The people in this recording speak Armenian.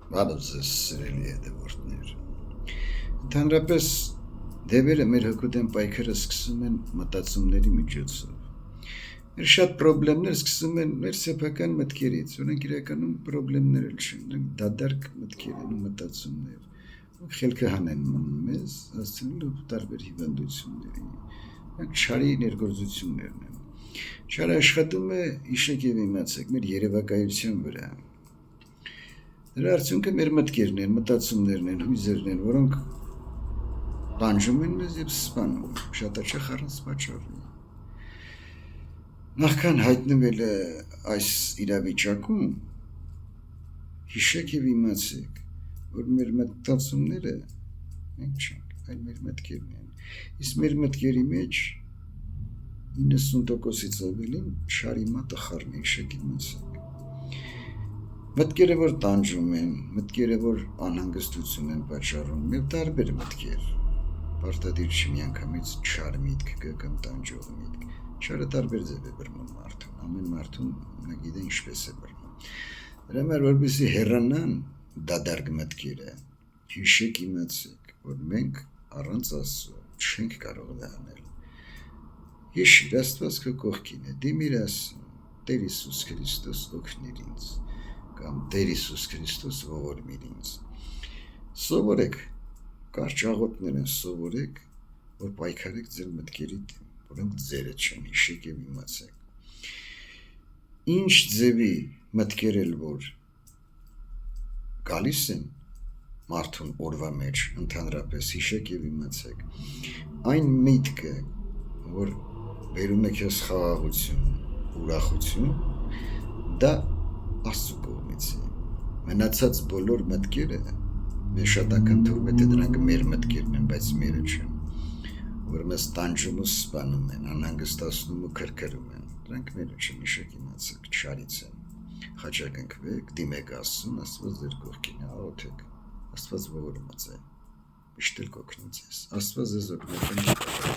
Բաբզես սիրելի հետևորդներ։ Ընդհանրապես դեպերը մեր հոգուտեն պայքարը սկսում են մտածումների միջոցով։ Մեր շատ խնդիրներ սկսում են մեր սեփական մտքերից, որոնք իրականում խնդիրներ չեն, դրանք դատարկ մտքեր են ու մտածումներ, որոնք խելքը հանեն մեզ, հասցնելով տարբեր հիվանդությունների։ Դրանք չարի ներգործություններն են։ Չարը աշխատում է իշեք եւ իմացեք մեր երևակայության վրա։ Դրա արդյունքը մեր մտքերն են, մտածումներն են, հույզերն են, որոնք տանջում են մեզ եւ սպանում, շատ հաճախ առանց պատճառի։ Նախքան հայտնվելը այս իրավիճակում, հիշեք եւ իմացեք, որ մեր մտածումները մենք չենք, այլ մեր մտքերն են։ Իսկ մեր մտքերի մեջ 90%-ից ավելին չարի մատախարն է, հիշեք իմացեք։ Մտքերը, որ տանջում են, մտքերը, որ անհանգստություն են պատճառում, եւ տարբեր մտքեր։ Պարտադիր չի միանգամից չար միտք կա կամ տանջող միտք։ Չարը տարբեր ձև է բռնում մարդուն, ամեն մարդուն նա գիտե ինչպես է բռնում։ Դրա համար որպեսզի հեռանան դատարկ մտքերը, հիշեք իմացեք, որ մենք առանց Աստծո չենք կարող դա անել։ Հիշիր, Աստված քո կողքին է, դիմիր Աստծուն, Տեր Հիսուս Քրիստոս օգնիր ինձ, կամ Տեր Հիսուս Քրիստոս ողորմիր ինձ։ Սովորեք, կարճ աղոթներ են, սովորեք, որ պայքարեք ձեր մտքերի դեմ, որոնք ձերը չեն, հիշեք եւ իմացեք։ Ինչ ձևի մտքեր էլ որ գալիս են մարդուն օրվա մեջ, ընդհանրապես հիշեք եւ իմացեք։ Այն միտքը, որ բերում է քեզ խաղաղություն, ուրախություն, դա Աստծո կողմից է։ Մնացած բոլոր մտքերը մեր շատ ակնթվում է, թե դրանք մեր մտքերն են, բայց մերը չեն, որ մեզ տանջում ու սպանում են, անհանգստացնում ու քրքրում են, դրանք մերը չեն, հիշեք իմացեք, չարից են։ Խաչակնքվեք, դիմեք Աստծուն, Աստված ձեր կողքին է, աղոթեք, Աստված ողորմած է, միշտ էլ կօգնի ձեզ, Աստված ձեզ օգնի։